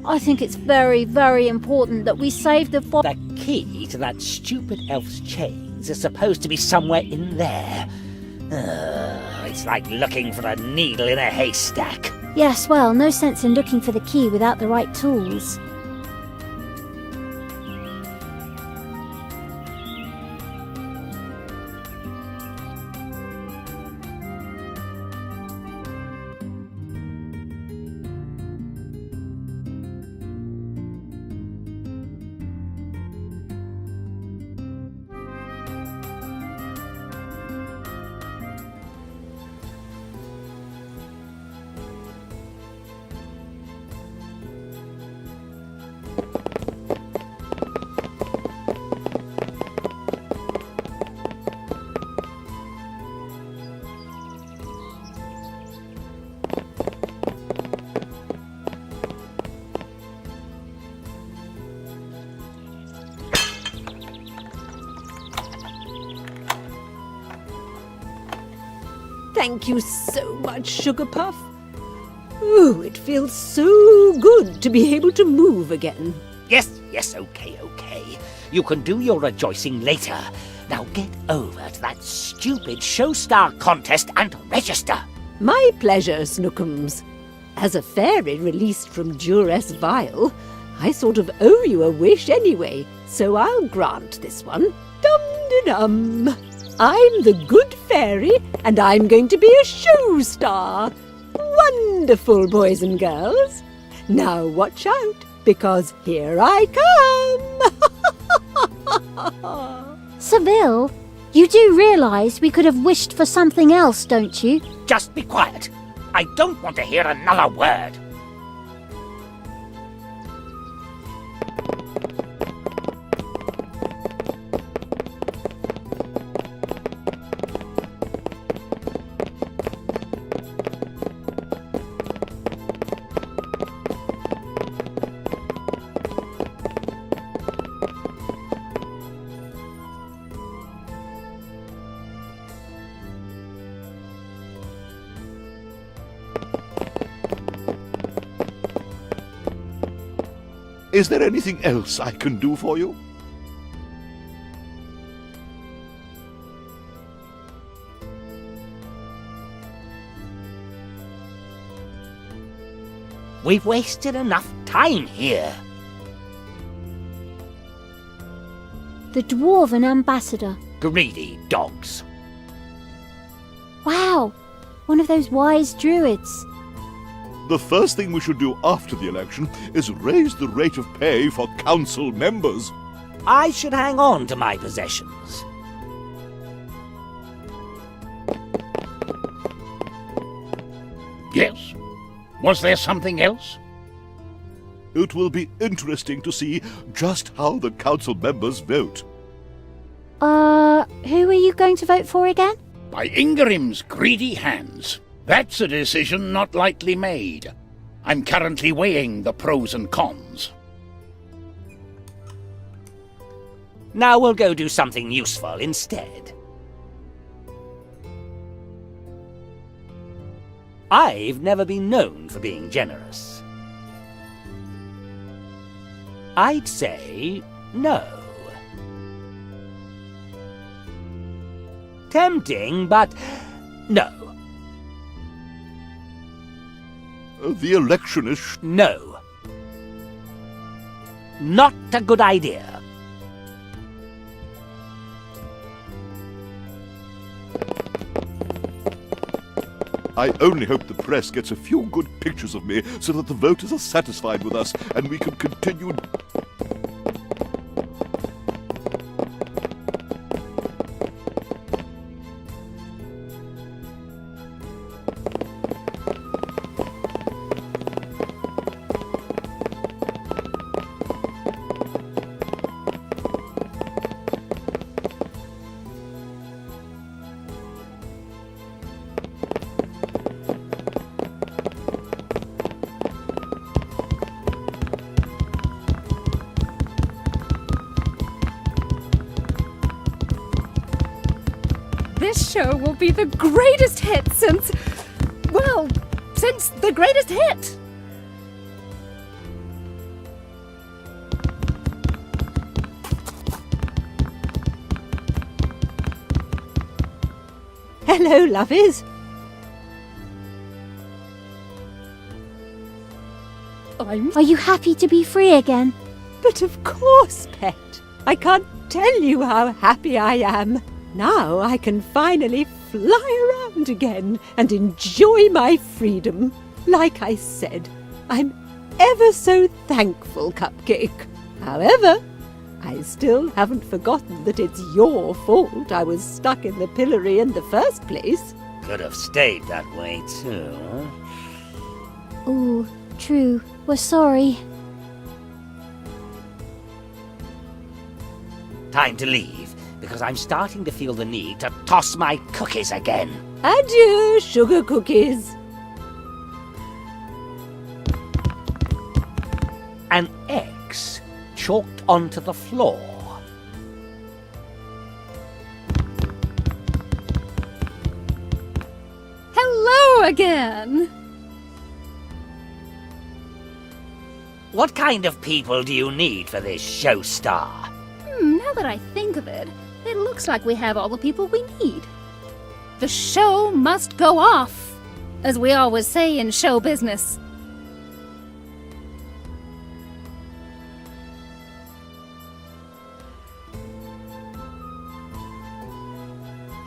I think it's very, very important that we save the The key to that stupid elf's chains is supposed to be somewhere in there. It's like looking for a needle in a haystack. Yes, well, no sense in looking for the key without the right tools. Thank you so much, Sugar Puff. Ooh, it feels so good to be able to move again. Yes, okay. You can do your rejoicing later. Now get over to that stupid Showstar contest and register. My pleasure, Snookums. As a fairy released from Duress Vile, I sort of owe you a wish anyway, so I'll grant this one. Dum-de-dum. I'm the good fairy, and I'm going to be a show star. Wonderful, boys and girls. Now watch out, because here I come. Ceville, you do realise we could have wished for something else, don't you? Just be quiet. I don't want to hear another word. Is there anything else I can do for you? We've wasted enough time here. The Dwarven Ambassador. Greedy dogs. Wow, one of those wise druids. The first thing we should do after the election is raise the rate of pay for council members. I should hang on to my possessions. Yes? Was there something else? It will be interesting to see just how the council members vote. Who are you going to vote for again? By Ingrim's greedy hands. That's a decision not lightly made. I'm currently weighing the pros and cons. Now we'll go do something useful instead. I've never been known for being generous. I'd say no. Tempting, but no. The election is... No. Not a good idea. I only hope the press gets a few good pictures of me so that the voters are satisfied with us and we can continue... This show will be the greatest hit since the greatest hit. Hello, lovies. Are you happy to be free again? But of course, pet. I can't tell you how happy I am. Now I can finally fly around again and enjoy my freedom. Like I said, I'm ever so thankful, Cupcake. However, I still haven't forgotten that it's your fault I was stuck in the pillory in the first place. Could have stayed that way too, huh? Ooh, true. We're sorry. Time to leave, because I'm starting to feel the need to toss my cookies again. Adieu, sugar cookies. An X chalked onto the floor. Hello again! What kind of people do you need for this show star? Now that I think of it, it looks like we have all the people we need. The show must go off, as we always say in show business.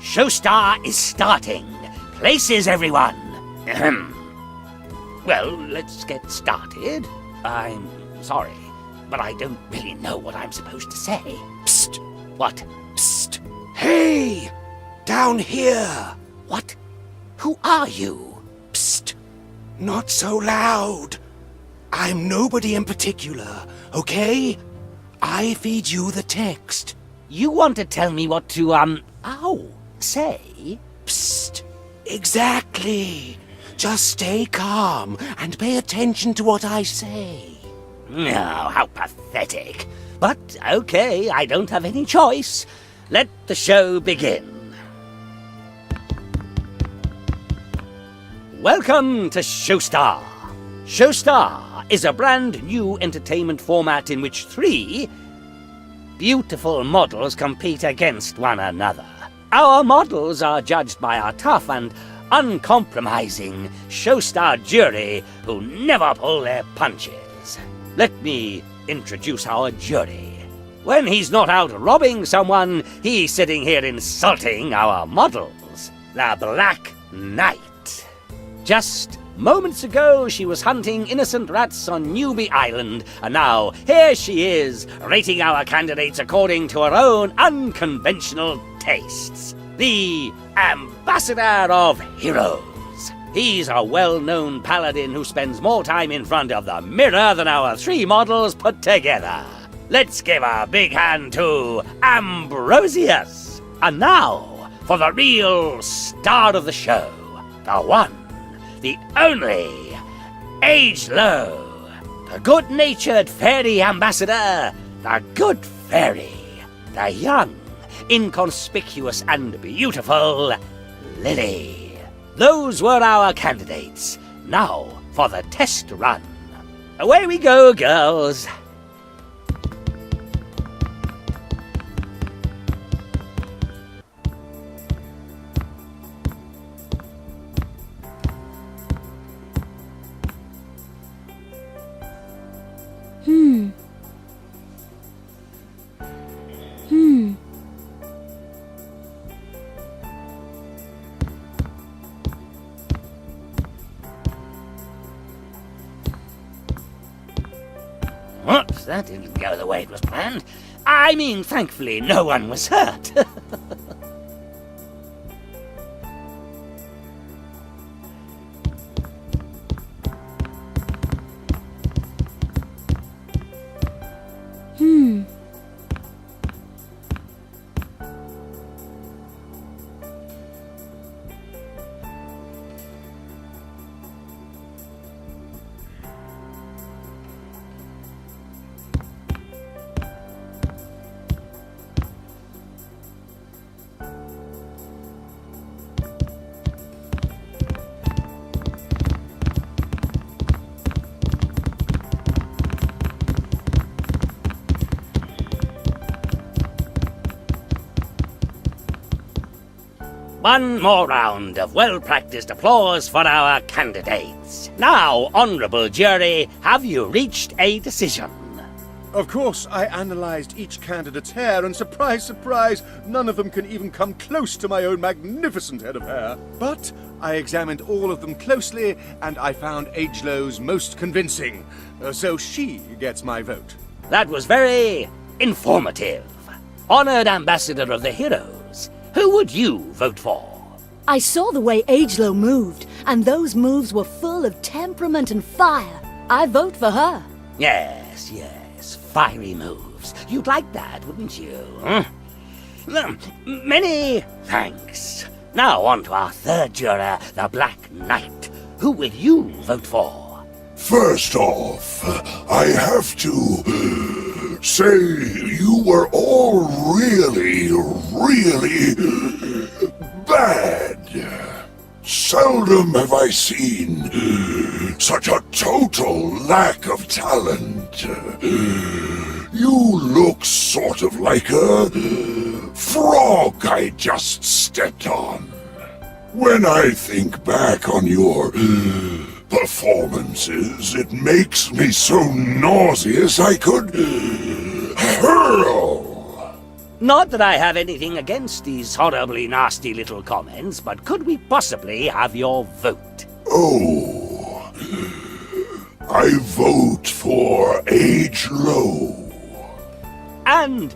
Showstar is starting. Places, everyone. Ahem. Well, let's get started. I'm sorry, but I don't really know what I'm supposed to say. Psst! What? Psst! Hey! Down here! What? Who are you? Psst! Not so loud! I'm nobody in particular, okay? I feed you the text. You want to tell me what to, say? Psst! Exactly! Just stay calm and pay attention to what I say. Oh, how pathetic. But, okay, I don't have any choice. Let the show begin. Welcome to Showstar. Showstar is a brand new entertainment format in which 3 beautiful models compete against one another. Our models are judged by our tough and uncompromising Showstar jury who never pull their punches. Let me introduce our jury. When he's not out robbing someone, he's sitting here insulting our models. The Black Knight. Just moments ago, she was hunting innocent rats on Newbie Island, and now here she is, rating our candidates according to her own unconventional tastes. The Ambassador of Heroes. He's a well-known paladin who spends more time in front of the mirror than our 3 models put together. Let's give a big hand to Ambrosius. And now, for the real star of the show, the one, the only, aged low, the good-natured fairy ambassador, the good fairy, the young, inconspicuous and beautiful Lily. Those were our candidates. Now for the test run. Away we go, girls. Whoops, that didn't go the way it was planned. I mean, thankfully, no one was hurt. One more round of well-practiced applause for our candidates. Now, honourable jury, have you reached a decision? Of course, I analysed each candidate's hair, and surprise, surprise, none of them can even come close to my own magnificent head of hair. But I examined all of them closely, and I found Agelow's most convincing. So she gets my vote. That was very informative. Honoured ambassador of the heroes, who would you vote for? I saw the way Agelow moved, and those moves were full of temperament and fire. I vote for her. Yes, fiery moves. You'd like that, wouldn't you? Huh? Many thanks. Now on to our third juror, the Black Knight. Who will you vote for? First off, I have to say you were all really bad. Seldom have I seen such a total lack of talent. You look sort of like a frog I just stepped on. When I think back on your performances, it makes me so nauseous I could hurl. Not that I have anything against these horribly nasty little comments, but could we possibly have your vote? Oh, I vote for Agelow. And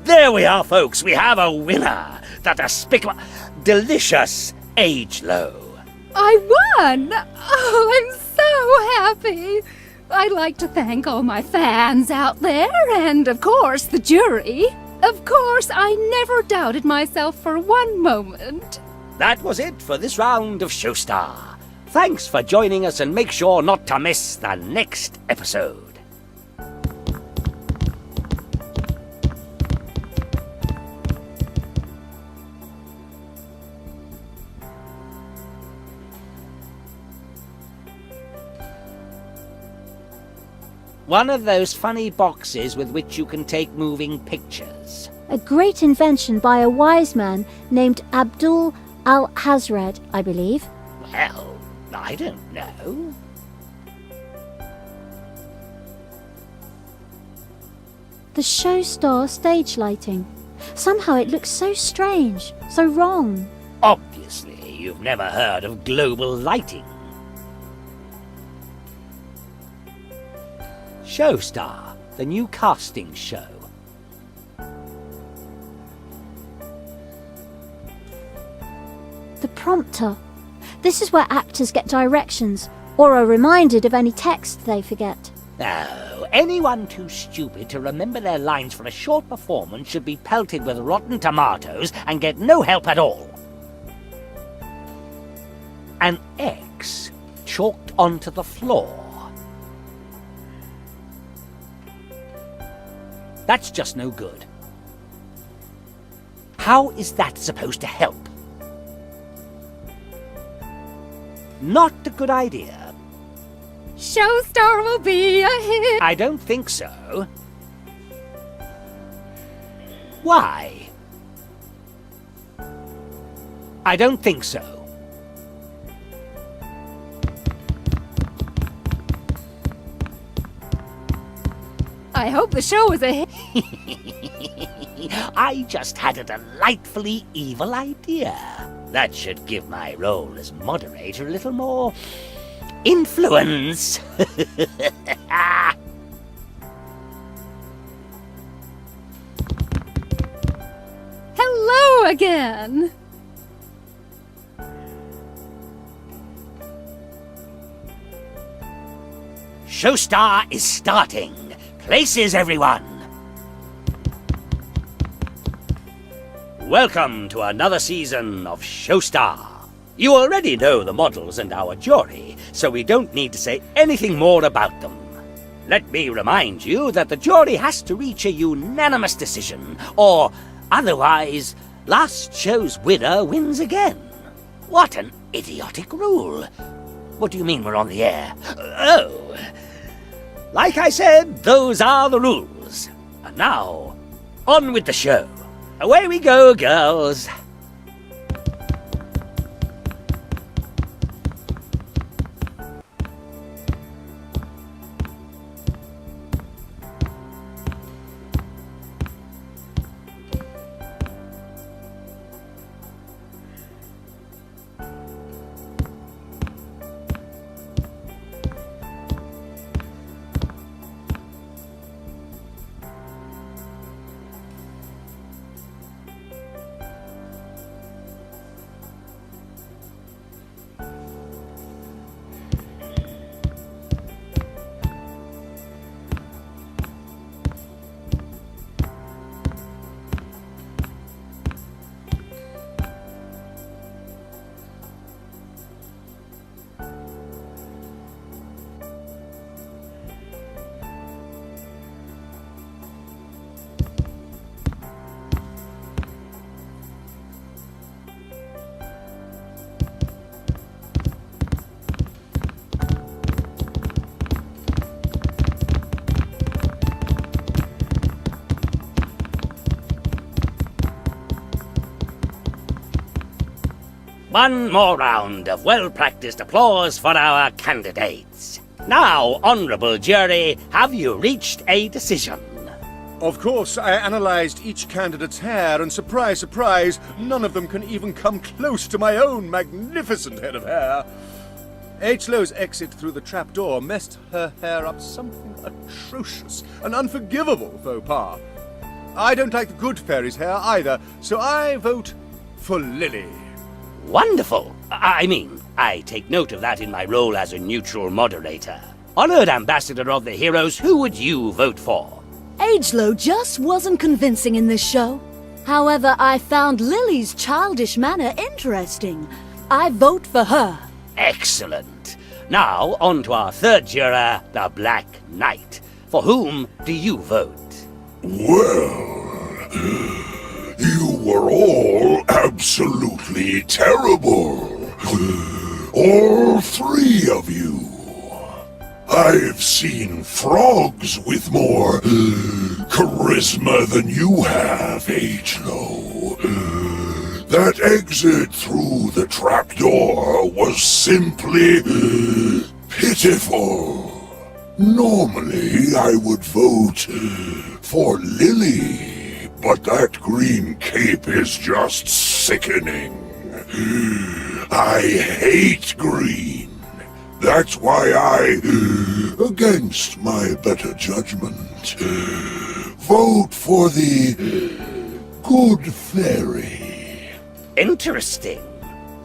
there we are, folks. We have a winner. The despicable, delicious Agelow. I won! Oh, I'm so happy! I'd like to thank all my fans out there, and of course the jury. Of course, I never doubted myself for one moment. That was it for this round of Showstar. Thanks for joining us, and make sure not to miss the next episode. One of those funny boxes with which you can take moving pictures. A great invention by a wise man named Abdul al-Hazred, I believe. Well, I don't know. The Showstar stage lighting. Somehow it looks so strange, so wrong. Obviously, you've never heard of global lighting. Showstar, the new casting show. The prompter. This is where actors get directions, or are reminded of any text they forget. No, anyone too stupid to remember their lines for a short performance should be pelted with rotten tomatoes and get no help at all. An X chalked onto the floor. That's just no good. How is that supposed to help? Not a good idea. Showstar will be a hit! I don't think so. Why? I don't think so. I hope the show is a hit. I just had a delightfully evil idea. That should give my role as moderator a little more influence. Hello again! Showstar is starting. Places, everyone! Welcome to another season of Showstar. You already know the models and our jury, so we don't need to say anything more about them. Let me remind you that the jury has to reach a unanimous decision, or otherwise, last show's winner wins again. What an idiotic rule. What do you mean we're on the air? Oh, like I said, those are the rules. And now, on with the show. Away we go, girls. One more round of well-practiced applause for our candidates. Now, honourable jury, have you reached a decision? Of course, I analyzed each candidate's hair, and surprise, surprise, none of them can even come close to my own magnificent head of hair. H-Low's exit through the trapdoor messed her hair up something atrocious, an unforgivable faux pas. I don't like the good fairy's hair either, so I vote for Lily. Wonderful! I take note of that in my role as a neutral moderator. Honoured ambassador of the heroes, who would you vote for? H-Low just wasn't convincing in this show. However, I found Lily's childish manner interesting. I vote for her. Excellent. Now, on to our third juror, the Black Knight. For whom do you vote? Well, you were all absolutely terrible. All three of you. I've seen frogs with more charisma than you have, H-Low. That exit through the trapdoor was simply pitiful. Normally, I would vote for Lily, but that green cape is just sickening. I hate green. That's why I, against my better judgment, vote for the good fairy. Interesting.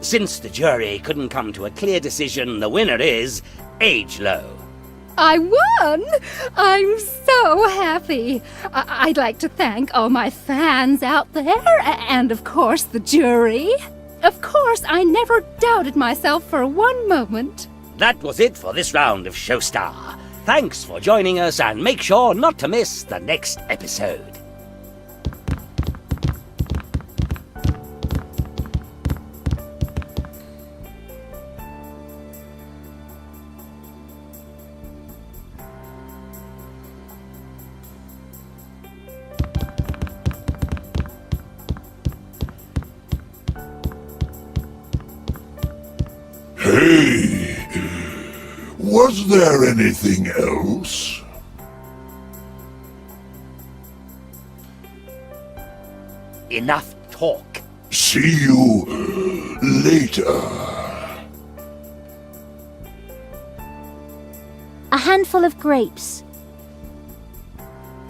Since the jury couldn't come to a clear decision, the winner is H-Low. I won! I'm so happy. I'd like to thank all my fans out there, and of course the jury. Of course, I never doubted myself for one moment. That was it for this round of Showstar. Thanks for joining us, and make sure not to miss the next episode. Hey, was there anything else? Enough talk. See you later. A handful of grapes.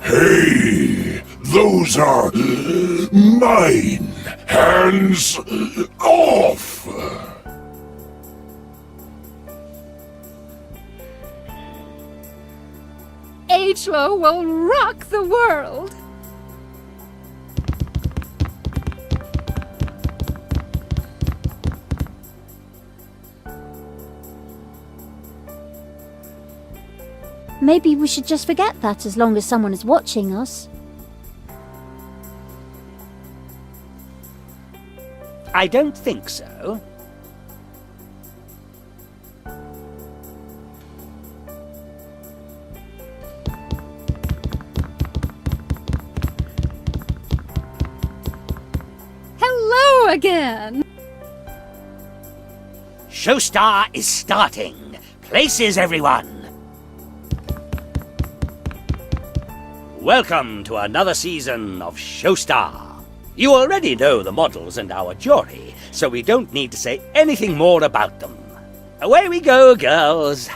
Hey, those are mine. Hands off. H-Low will rock the world! Maybe we should just forget that as long as someone is watching us. I don't think so. Hello again! Showstar is starting. Places, everyone. Welcome to another season of Showstar. You already know the models and our jury, so we don't need to say anything more about them. Away we go, girls.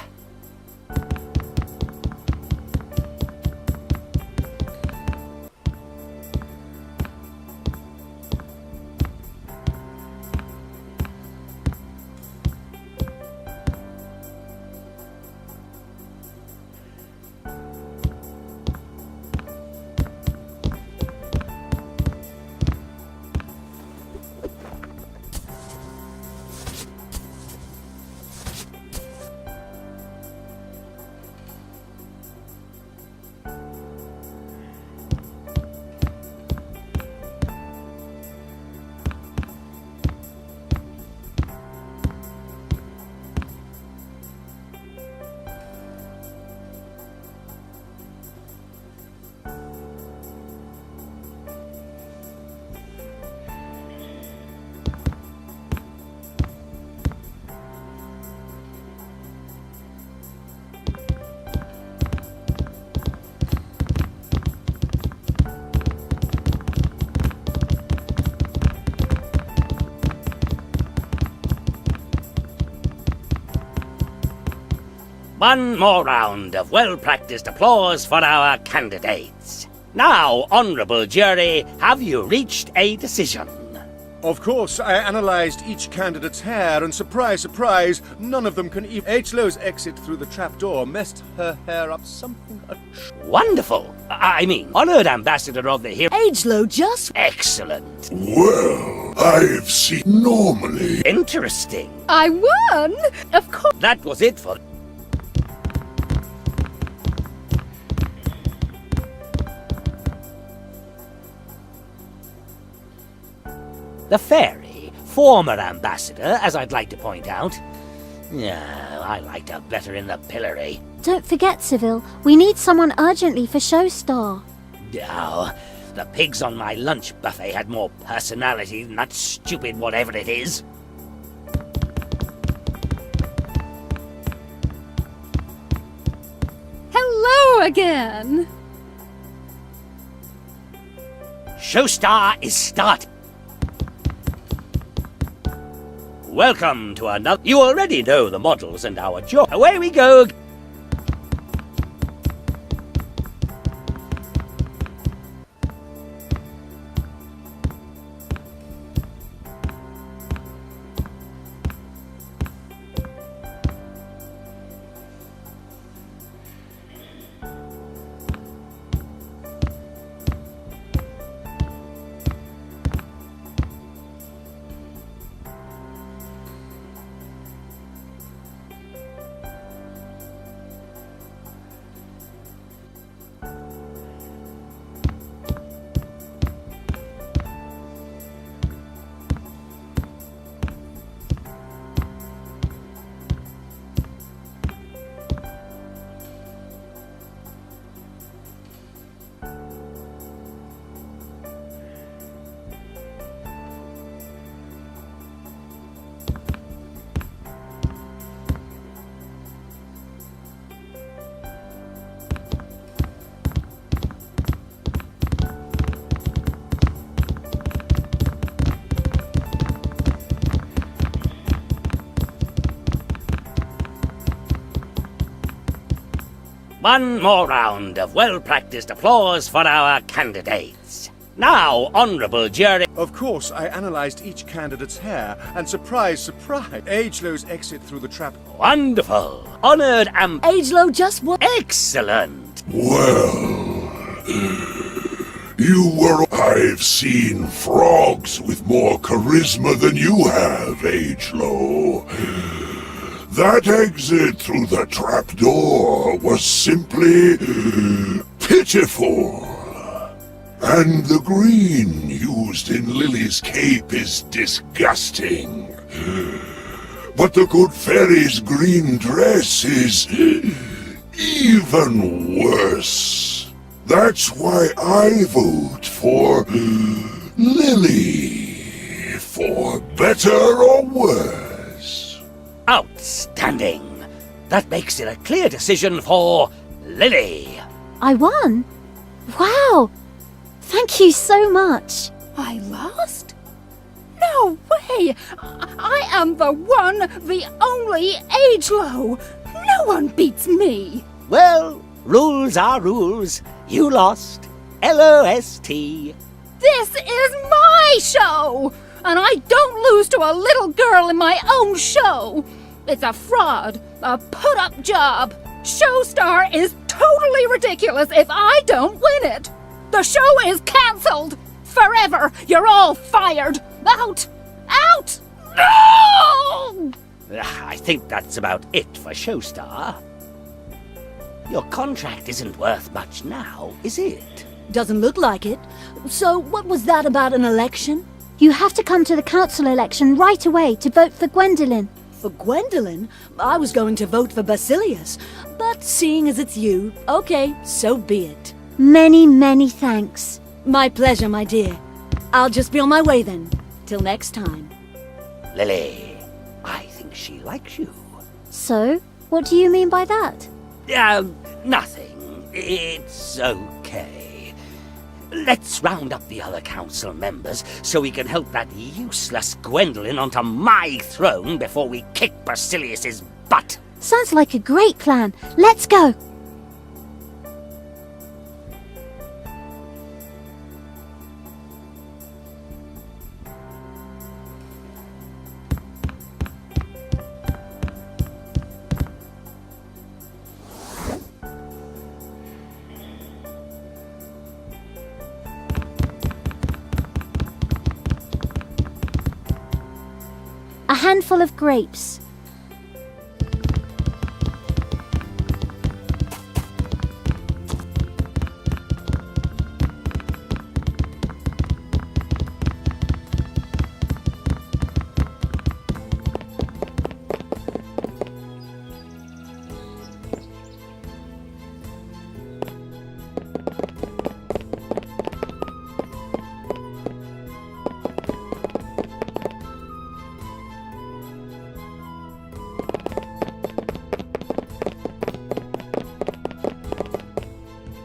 One more round of well-practiced applause for our candidates. Now, honourable jury, have you reached a decision? Of course, I analyzed each candidate's hair, and surprise, surprise, none of them can even... H-Low's exit through the trapdoor messed her hair up something Wonderful! I mean, honoured ambassador of the hero... H-Low just... Excellent. Well, I've seen normally. Interesting. I won! Of course. That was it for... The fairy, former ambassador, as I'd like to point out. Yeah, I liked her better in the pillory. Don't forget, Ceville, we need someone urgently for Showstar. Oh, the pigs on my lunch buffet had more personality than that stupid whatever it is. Hello again. Showstar is starting. Welcome to another... You already know the models and our job. Away we go! One more round of well-practiced applause for our candidates. Now, honourable jury... Of course, I analyzed each candidate's hair, and surprise, surprise, H-Low's exit through the trap... Wonderful! Honoured H-Low just what... Well, Excellent! you were... I've seen frogs with more charisma than you have, H-Low. That exit through the trapdoor was simply pitiful. And the green used in Lily's cape is disgusting. But the good fairy's green dress is even worse. That's why I vote for Lily, for better or worse. Outstanding! That makes it a clear decision for Lily. I won? Wow! Thank you so much. I lost? No way! I am the one, the only H-Low. No one beats me. Well, rules are rules. You lost. L-O-S-T. This is my show! And I don't lose to a little girl in my own show. It's a fraud, a put-up job. Showstar is totally ridiculous if I don't win it. The show is cancelled. Forever. You're all fired. Out! Out! No! I think that's about it for Showstar. Your contract isn't worth much now, is it? Doesn't look like it. So what was that about an election? You have to come to the council election right away to vote for Gwendolyn. For Gwendolyn? I was going to vote for Basilius. But seeing as it's you, okay, so be it. Many, many thanks. My pleasure, my dear. I'll just be on my way then. Till next time. Lily, I think she likes you. So, what do you mean by that? Nothing. It's okay. Let's round up the other council members so we can help that useless Gwendolyn onto my throne before we kick Basilius's butt. Sounds like a great plan. Let's go. A handful of grapes.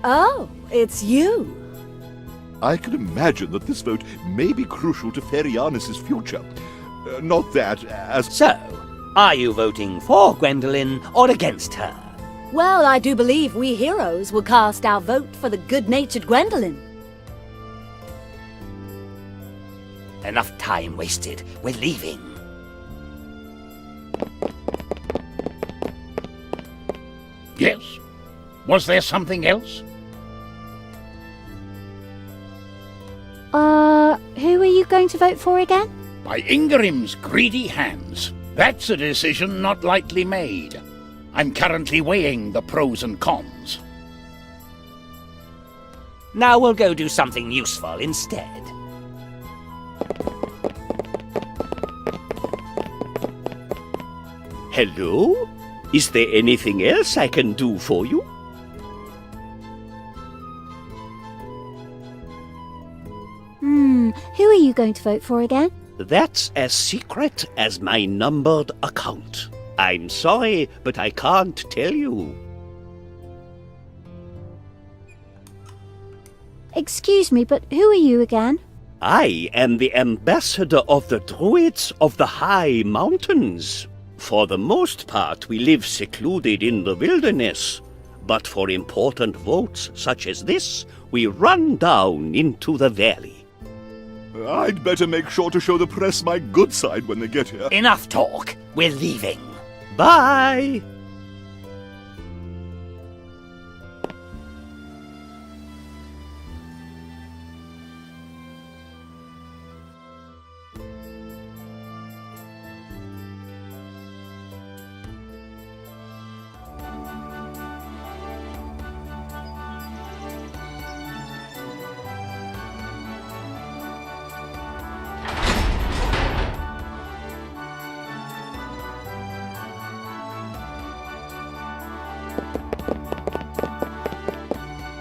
Oh, it's you. I can imagine that this vote may be crucial to Ferianis's future. Not that, as... So, are you voting for Gwendolyn or against her? Well, I do believe we heroes will cast our vote for the good-natured Gwendolyn. Enough time wasted. We're leaving. Yes? Was there something else? Who are you going to vote for again? By Ingrim's greedy hands. That's a decision not lightly made. I'm currently weighing the pros and cons. Now we'll go do something useful instead. Hello? Is there anything else I can do for you? Who are you going to vote for again? That's as secret as my numbered account. I'm sorry, but I can't tell you. Excuse me, but who are you again? I am the ambassador of the Druids of the High Mountains. For the most part, we live secluded in the wilderness. But for important votes such as this, we run down into the valley. I'd better make sure to show the press my good side when they get here. Enough talk. We're leaving. Bye!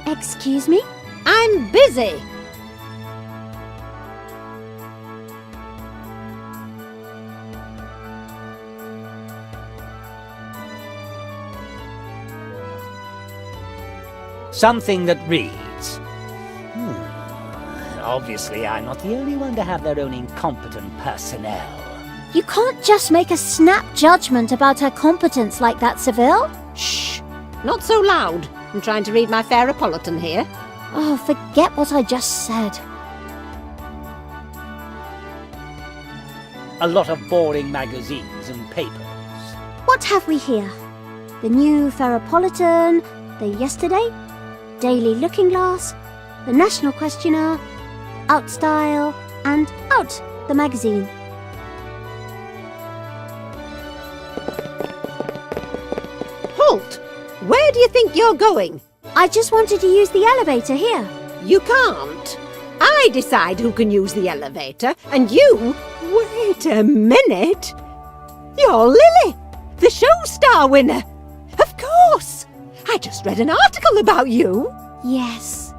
Excuse me? I'm busy. Something that reads. Obviously, I'm not the only one to have their own incompetent personnel. You can't just make a snap judgment about her competence like that, Ceville. Shh! Not so loud. I'm trying to read my Fairypolitan here. Oh, forget what I just said. A lot of boring magazines and papers. What have we here? The new Fairypolitan, the Yesterday, Daily Looking Glass, the National Questioner, Outstyle, and Out, the magazine. Halt! Where do you think you're going? I just wanted to use the elevator here. You can't. I decide who can use the elevator, and you... Wait a minute. You're Lily, the show star winner. Of course. I just read an article about you. Yes,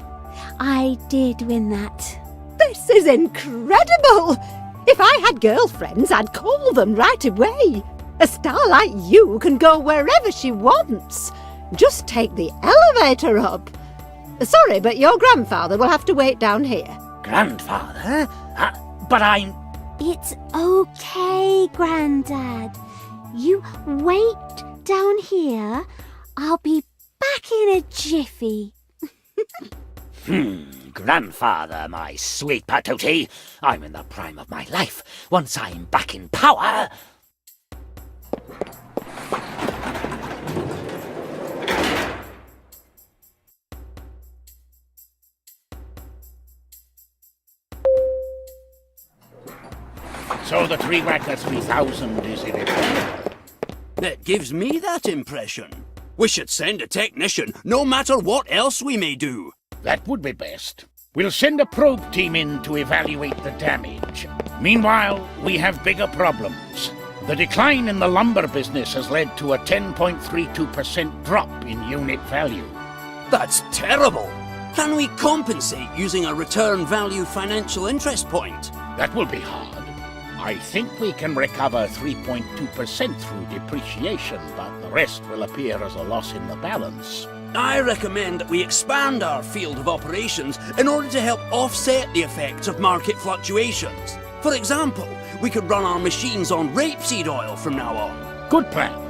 I did win that. This is incredible. If I had girlfriends, I'd call them right away. A star like you can go wherever she wants. Just take the elevator up. Sorry, but your grandfather will have to wait down here. Grandfather? But I'm... It's okay, Grandad. You wait down here. I'll be back in a jiffy. Grandfather, my sweet patootie. I'm in the prime of my life. Once I'm back in power... So the Tree Whacker 3000 is irreplaceable. It gives me that impression. We should send a technician, no matter what else we may do. That would be best. We'll send a probe team in to evaluate the damage. Meanwhile, we have bigger problems. The decline in the lumber business has led to a 10.32% drop in unit value. That's terrible. Can we compensate using a return value financial interest point? That will be hard. I think we can recover 3.2% through depreciation, but the rest will appear as a loss in the balance. I recommend that we expand our field of operations in order to help offset the effects of market fluctuations. For example, we could run our machines on rapeseed oil from now on. Good plan.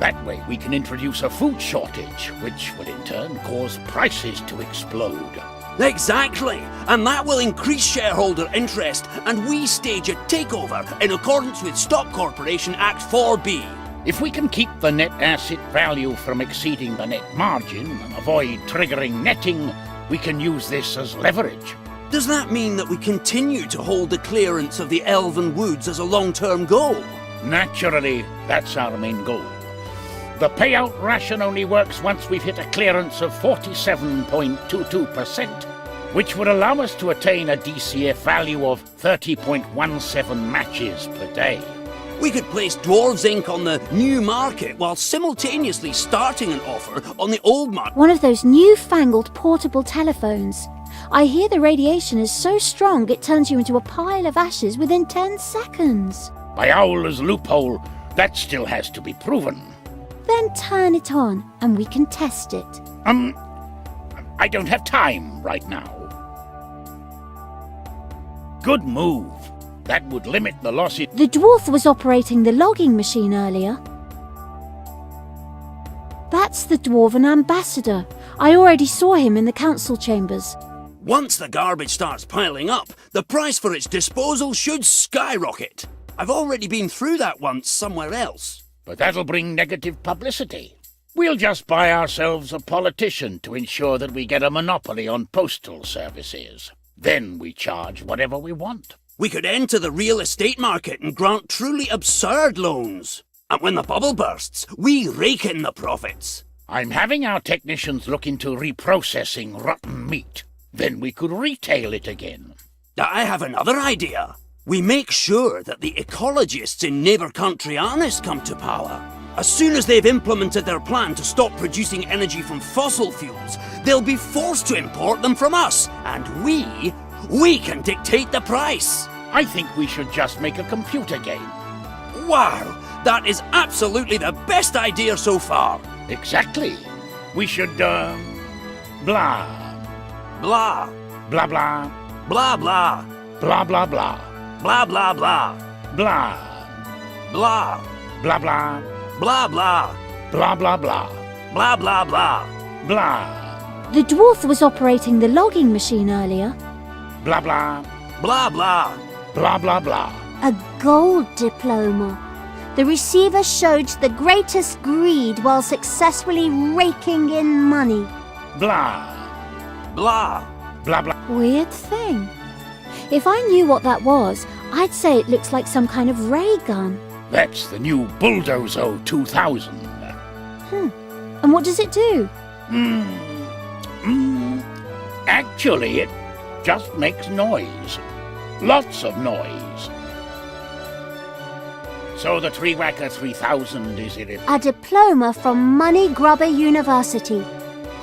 That way we can introduce a food shortage, which will in turn cause prices to explode. Exactly, and that will increase shareholder interest, and we stage a takeover in accordance with Stock Corporation Act 4B. If we can keep the net asset value from exceeding the net margin and avoid triggering netting, we can use this as leverage. Does that mean that we continue to hold the clearance of the Elven Woods as a long-term goal? Naturally, that's our main goal. The payout ration only works once we've hit a clearance of 47.22%, which would allow us to attain a DCF value of 30.17 matches per day. We could place Dwarves Inc. on the new market while simultaneously starting an offer on the old market. One of those newfangled portable telephones. I hear the radiation is so strong it turns you into a pile of ashes within 10 seconds. By Owler's loophole, that still has to be proven. Then turn it on and we can test it. I don't have time right now. Good move. That would limit the loss it... The dwarf was operating the logging machine earlier. That's the Dwarven Ambassador. I already saw him in the council chambers. Once the garbage starts piling up, the price for its disposal should skyrocket. I've already been through that once somewhere else. But that'll bring negative publicity. We'll just buy ourselves a politician to ensure that we get a monopoly on postal services. Then we charge whatever we want. We could enter the real estate market and grant truly absurd loans. And when the bubble bursts, we rake in the profits. I'm having our technicians look into reprocessing rotten meat. Then we could retail it again. I have another idea. We make sure that the ecologists in neighbour country Arnis come to power. As soon as they've implemented their plan to stop producing energy from fossil fuels, they'll be forced to import them from us, and we can dictate the price. I think we should just make a computer game. Wow, that is absolutely the best idea so far. Exactly. We should, blah. Blah. Blah, blah. Blah, blah. Blah, blah, blah. Blah, blah, blah. Blah. Blah. Blah, blah. Blah, blah. Blah, blah, blah. Blah, blah, blah. Blah. The dwarf was operating the logging machine earlier. Blah, blah. Blah, blah. Blah, blah, blah. A gold diploma. The receiver showed the greatest greed while successfully raking in money. Blah. Blah. Blah, blah. Weird thing. If I knew what that was, I'd say it looks like some kind of ray gun. That's the new Bulldozo 2000. And what does it do? Actually, it just makes noise. Lots of noise. So the Tree Whacker 3000 is in it. A diploma from Money Grubber University.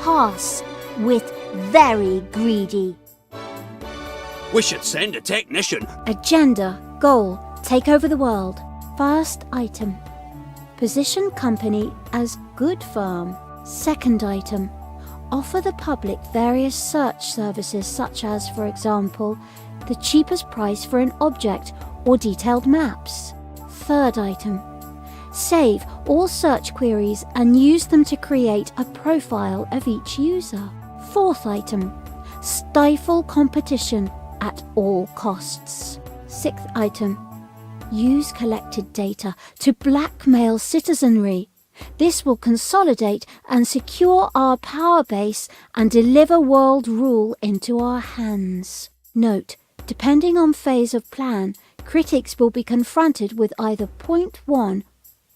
Pass with very greedy. We should send a technician. Agenda, goal, take over the world. First item, position company as good firm. Second item, offer the public various search services such as, for example, the cheapest price for an object or detailed maps. Third item, Save all search queries and use them to create a profile of each user. Fourth item, stifle competition at all costs. Sixth item, use collected data to blackmail citizenry. This will consolidate and secure our power base and deliver world rule into our hands. Note, depending on phase of plan, critics will be confronted with either point 1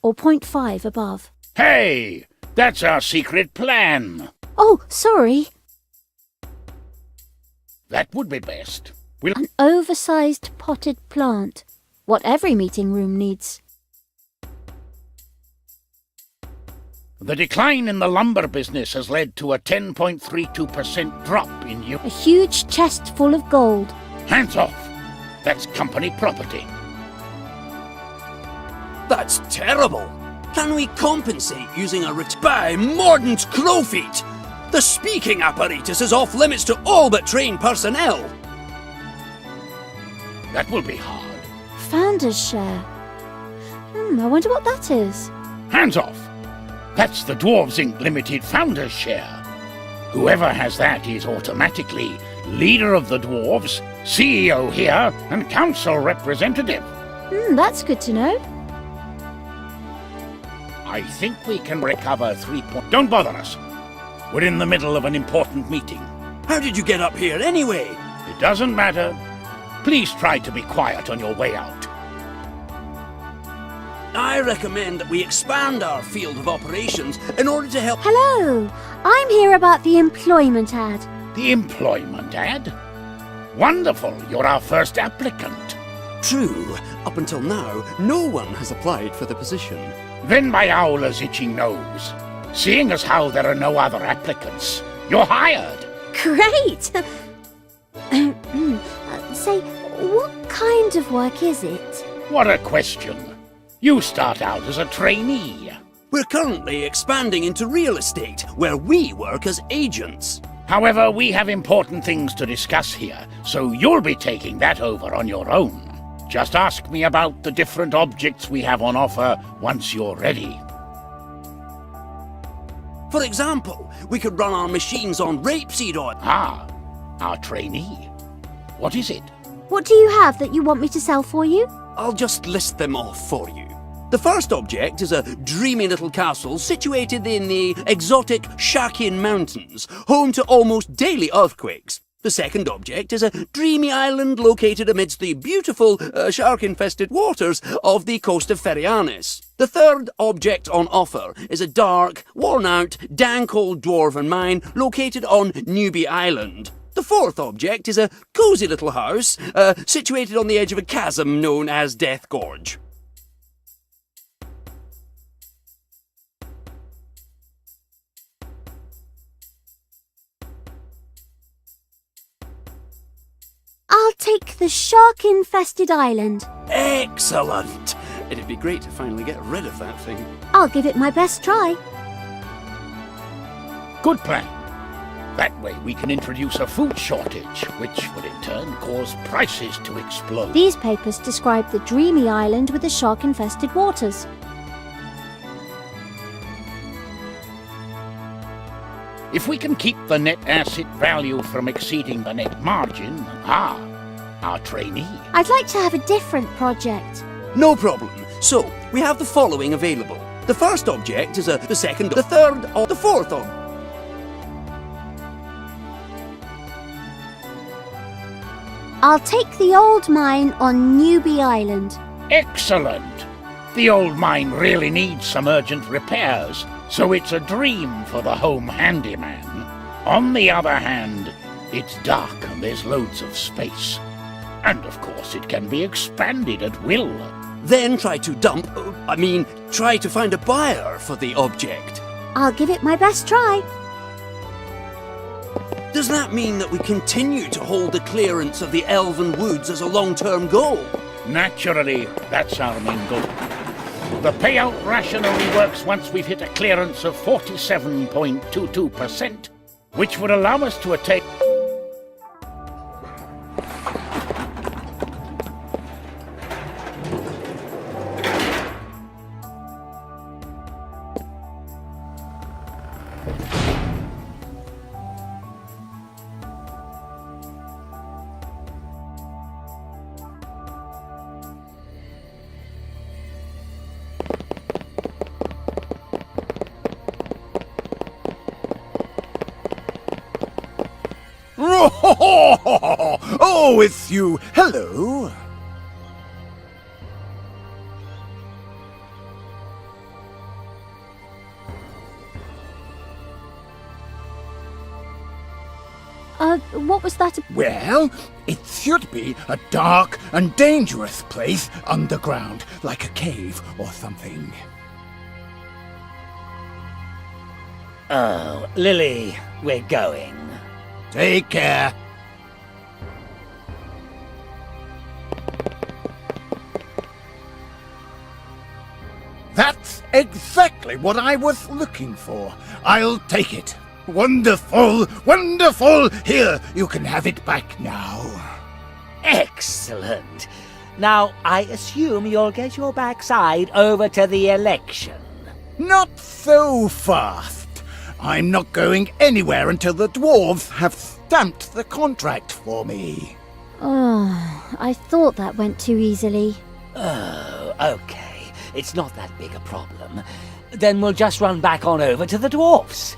or point 5 above. Hey! That's our secret plan! Oh, sorry. That would be best. We'll... An oversized potted plant. What every meeting room needs. The decline in the lumber business has led to a 10.32% drop in A huge chest full of gold. Hands off! That's company property. That's terrible. Can we compensate using a by Mordant Crowfeet? The speaking apparatus is off limits to all but trained personnel. That will be hard. Founder's share. I wonder what that is. Hands off! That's the Dwarves Inc. Limited Founder's Share. Whoever has that is automatically leader of the Dwarves, CEO here, and council representative. That's good to know. I think we can recover 3 points. Don't bother us. We're in the middle of an important meeting. How did you get up here anyway? It doesn't matter. Please try to be quiet on your way out. I recommend that we expand our field of operations in order to help... Hello, I'm here about the employment ad. The employment ad? Wonderful, you're our first applicant. True. Up until now, no one has applied for the position. Then my Owler's itching nose. Seeing as how there are no other applicants, you're hired. Great! Say, what kind of work is it? What a question. You start out as a trainee. We're currently expanding into real estate, where we work as agents. However, we have important things to discuss here, so you'll be taking that over on your own. Just ask me about the different objects we have on offer once you're ready. For example, we could run our machines on rapeseed oil. Ah, our trainee. What is it? What do you have that you want me to sell for you? I'll just list them off for you. The first object is a dreamy little castle situated in the exotic Shakin Mountains, home to almost daily earthquakes. The second object is a dreamy island located amidst the beautiful shark-infested waters of the coast of Ferianis. The third object on offer is a dark, worn-out, dank old dwarven mine located on Newbie Island. The fourth object is a cosy little house situated on the edge of a chasm known as Death Gorge. I'll take the shark-infested island. Excellent! It'd be great to finally get rid of that thing. I'll give it my best try. Good plan. That way we can introduce a food shortage, which will in turn cause prices to explode. These papers describe the dreamy island with the shark-infested waters. If we can keep the net asset value from exceeding the net margin, our trainee. I'd like to have a different project. No problem. So, we have the following available. The first object is the second, the third, or the fourth object. I'll take the old mine on Newbie Island. Excellent! The old mine really needs some urgent repairs, so it's a dream for the home handyman. On the other hand, it's dark and there's loads of space. And of course it can be expanded at will. Then try to find a buyer for the object. I'll give it my best try. Does that mean that we continue to hold the clearance of the Elven Woods as a long-term goal? Naturally, that's our main goal. The payout ration only works once we've hit a clearance of 47.22%, which would allow us to attain... Oh, it's you. Hello. What was that? Well, it should be a dark and dangerous place underground, like a cave or something. Oh, Lily, we're going. Take care. That's exactly what I was looking for. I'll take it. Wonderful, wonderful! Here, you can have it back now. Excellent. Now, I assume you'll get your backside over to the election. Not so fast. I'm not going anywhere until the dwarves have stamped the contract for me. Oh, I thought that went too easily. Oh, okay. It's not that big a problem. Then we'll just run back on over to the dwarfs.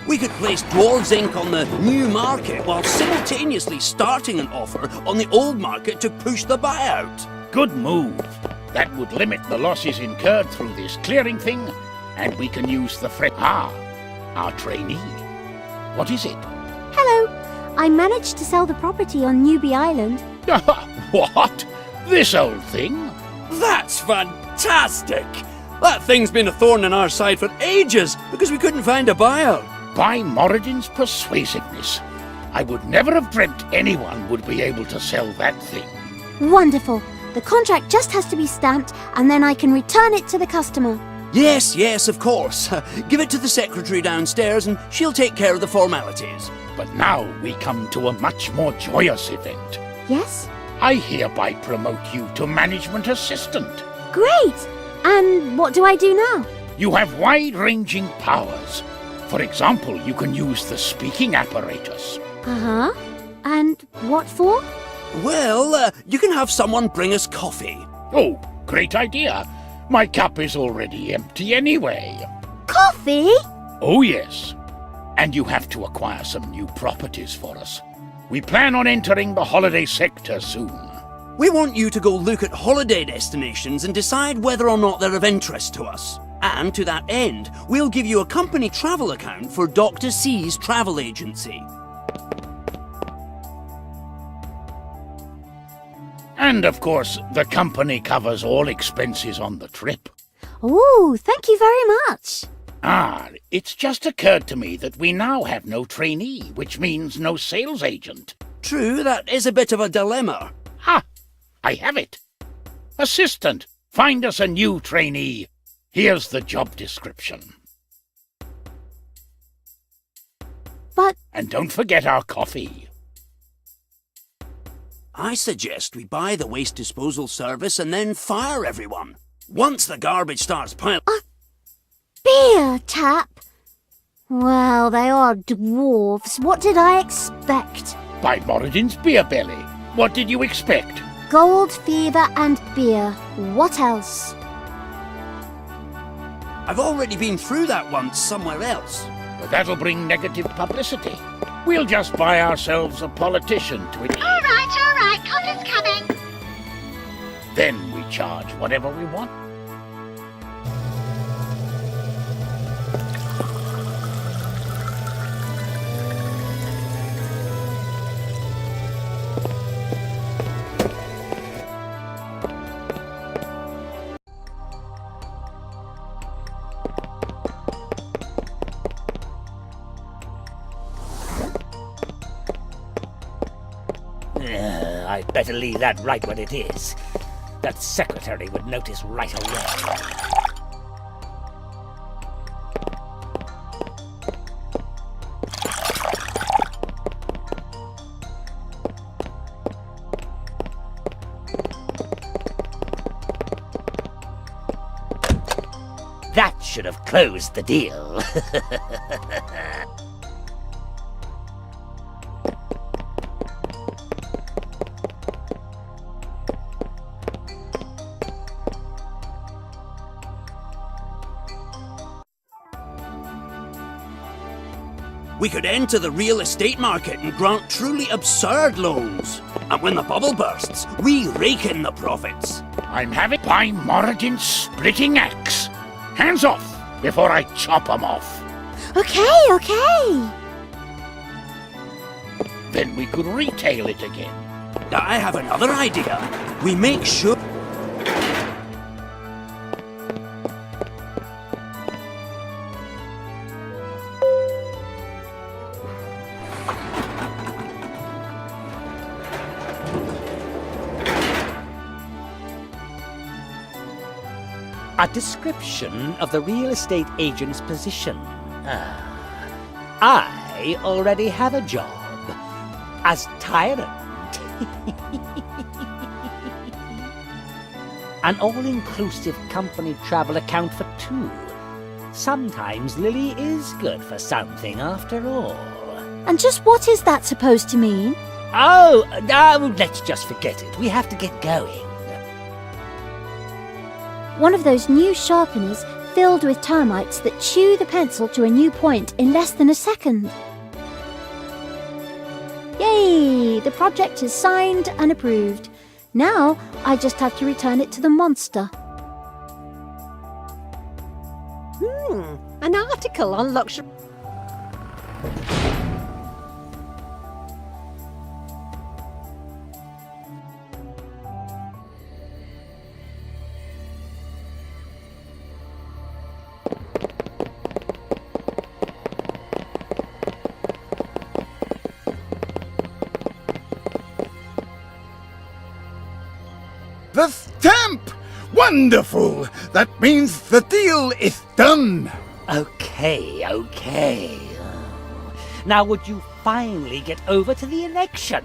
We could place Dwarves Inc. on the new market while simultaneously starting an offer on the old market to push the buyout. Good move. That would limit the losses incurred through this clearing thing, and we can use the our trainee. What is it? Hello. I managed to sell the property on Newbie Island. What? This old thing? That's fantastic! That thing's been a thorn in our side for ages because we couldn't find a buyer. By Moradin's persuasiveness, I would never have dreamt anyone would be able to sell that thing. Wonderful. The contract just has to be stamped and then I can return it to the customer. Yes, of course. Give it to the secretary downstairs and she'll take care of the formalities. But now we come to a much more joyous event. Yes? I hereby promote you to management assistant. Great! And what do I do now? You have wide-ranging powers. For example, you can use the speaking apparatus. Uh-huh. And what for? Well, you can have someone bring us coffee. Oh, great idea. My cup is already empty anyway. Coffee? Oh, yes. And you have to acquire some new properties for us. We plan on entering the holiday sector soon. We want you to go look at holiday destinations and decide whether or not they're of interest to us. And to that end, we'll give you a company travel account for Dr. C's travel agency. And of course, the company covers all expenses on the trip. Oh, thank you very much. It's just occurred to me that we now have no trainee, which means no sales agent. True, that is a bit of a dilemma. I have it. Assistant, find us a new trainee. Here's the job description. But... And don't forget our coffee. I suggest we buy the waste disposal service and then fire everyone. Once the garbage starts piling... beer tap? Well, they are dwarves. What did I expect? By Moradin's beer belly. What did you expect? Gold, fever, and beer. What else? I've already been through that once somewhere else. But that'll bring negative publicity. We'll just buy ourselves a politician to it. All right, coffee's coming. Then we charge whatever we want. I'd better leave that right where it is. That secretary would notice right away. That should have closed the deal. We could enter the real estate market and grant truly absurd loans. And when the bubble bursts, we rake in the profits. I'm having by Moradin's splitting axe. Hands off before I chop 'em off. Okay. Then we could retail it again. I have another idea. We make sure... A description of the real estate agent's position. I already have a job as tyrant. An all-inclusive company travel account for 2. Sometimes Lily is good for something after all. And just what is that supposed to mean? Oh, let's just forget it. We have to get going. One of those new sharpeners filled with termites that chew the pencil to a new point in less than a second. Yay! The project is signed and approved. Now I just have to return it to the monster. An article on luxury. The stamp! Wonderful! That means the deal is done! Okay. Now would you finally get over to the election?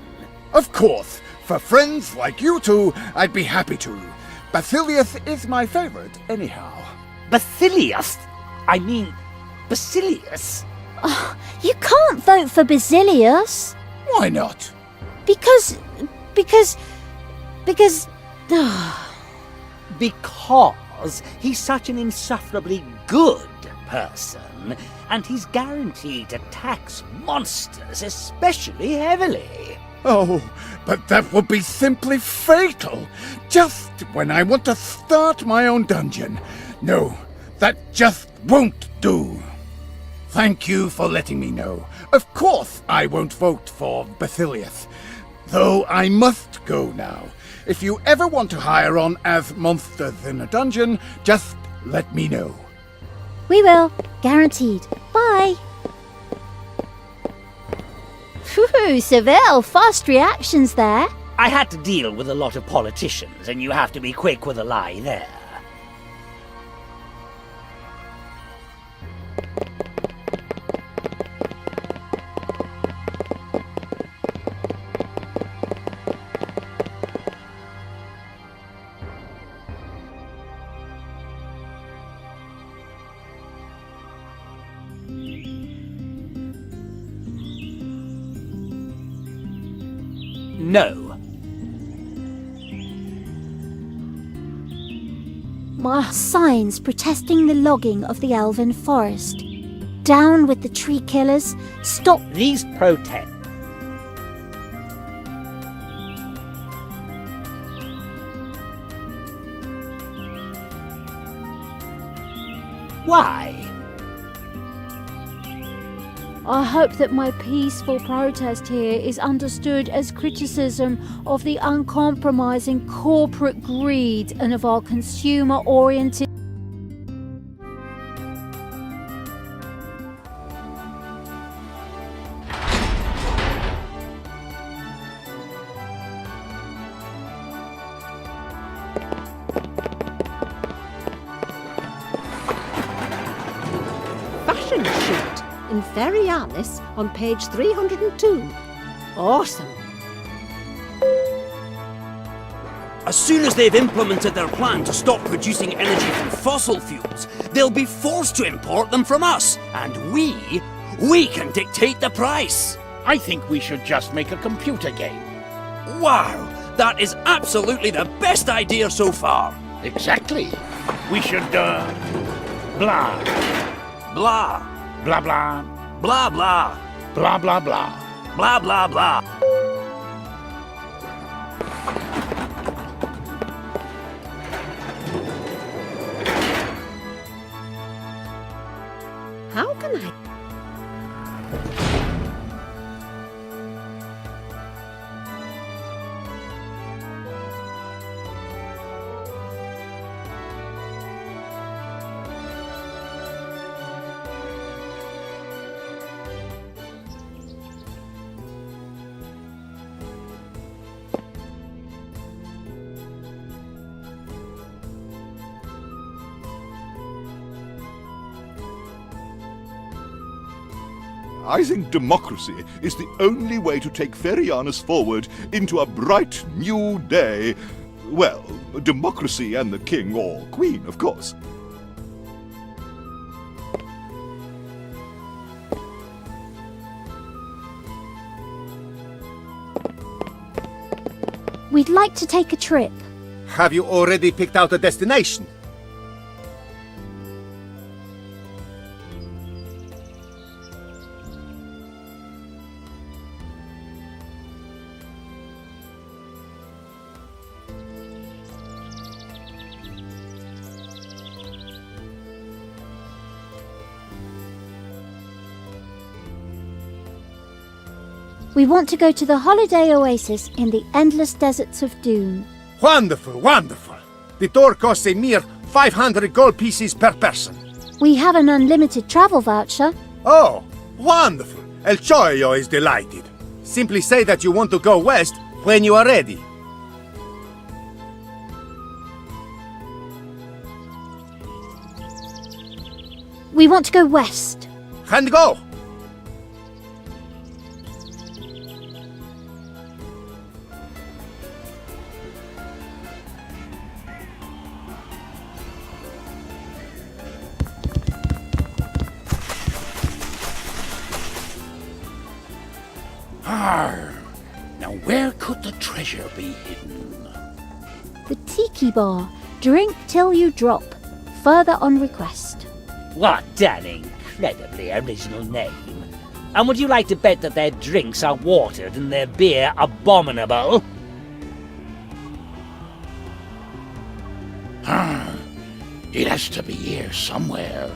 Of course. For friends like you two, I'd be happy to. Basilius is my favorite, anyhow. Basilius? I mean, Basilius? Oh, you can't vote for Basilius. Why not? Because... Because he's such an insufferably good person, and he's guaranteed to tax monsters especially heavily. Oh, but that would be simply fatal. Just when I want to start my own dungeon. No, that just won't do. Thank you for letting me know. Of course I won't vote for Basilius. Though I must go now. If you ever want to hire on as monsters in a dungeon, just let me know. We will. Guaranteed. Bye. Phew, Ceville, fast reactions there. I had to deal with a lot of politicians, and you have to be quick with a lie there. No. My signs protesting the logging of the elven forest. Down with the tree killers. Stop. These protests. Why? I hope that my peaceful protest here is understood as criticism of the uncompromising corporate greed and of our consumer-oriented... Fashion shoot in Ferialis on page 302. Awesome. As soon as they've implemented their plan to stop producing energy from fossil fuels, they'll be forced to import them from us, and we can dictate the price. I think we should just make a computer game. Wow, that is absolutely the best idea so far. Exactly. We should, blah. Blah. Blah, blah. Blah, blah. Blah, blah, blah. Blah, blah, blah. How can I... I think democracy is the only way to take Ferianus forward into a bright new day. Well, democracy and the king or queen, of course. We'd like to take a trip. Have you already picked out a destination? We want to go to the holiday oasis in the endless deserts of Doom. Wonderful, wonderful. The tour costs a mere 500 gold pieces per person. We have an unlimited travel voucher. Oh, wonderful. El Choyo is delighted. Simply say that you want to go west when you are ready. We want to go west. And go! Now where could the treasure be hidden? The Tiki Bar. Drink till you drop. Further on request. What an incredibly original name. And would you like to bet that their drinks are watered and their beer abominable? It has to be here somewhere.